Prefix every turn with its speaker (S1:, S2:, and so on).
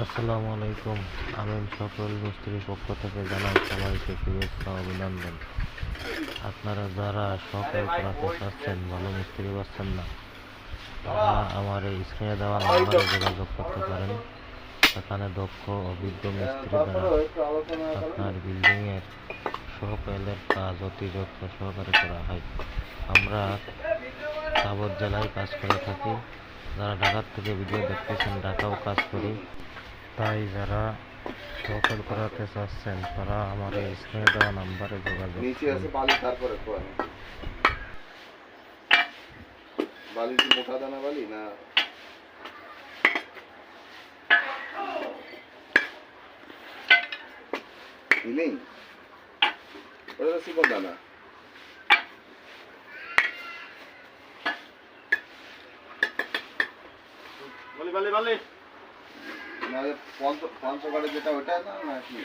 S1: আসসালামু আলাইকুম। আমি সকল মিস্ত্রির পক্ষ থেকে জানাই সবাইকে শুভেচ্ছা ও অভিনন্দন। আপনারা যারা সকল করাতে চাচ্ছেন, ভালো মিস্ত্রি পাচ্ছেন না, তারা আমার এই স্ক্রিনে দেওয়া নাম্বারে যোগাযোগ করতে পারেন। সেখানে দক্ষ অভিজ্ঞ মিস্ত্রি দ্বারা আপনার বিল্ডিংয়ের সকলের কাজ অতি যত্ন সহকারে করা হয়। আমরা সাভার জেলায় কাজ করে থাকি। যারা ঢাকার থেকে ভিডিও দেখতেছেন, ঢাকাও কাজ করি। তাই যারা সকল করাতে চাচ্ছেন, তারা আমার এই স্ক্রিনে দেওয়া নাম্বারে যোগাযোগ
S2: নিচে আছে
S1: করুন।
S2: বালি, তারপরে কোয়ানি বালি কি মোটা দানা বালি না হিলিং? ওটা চিকন দানা। বালি বালি বালি না, পঞ্চগড়ে যেটা ওটা না নাকি?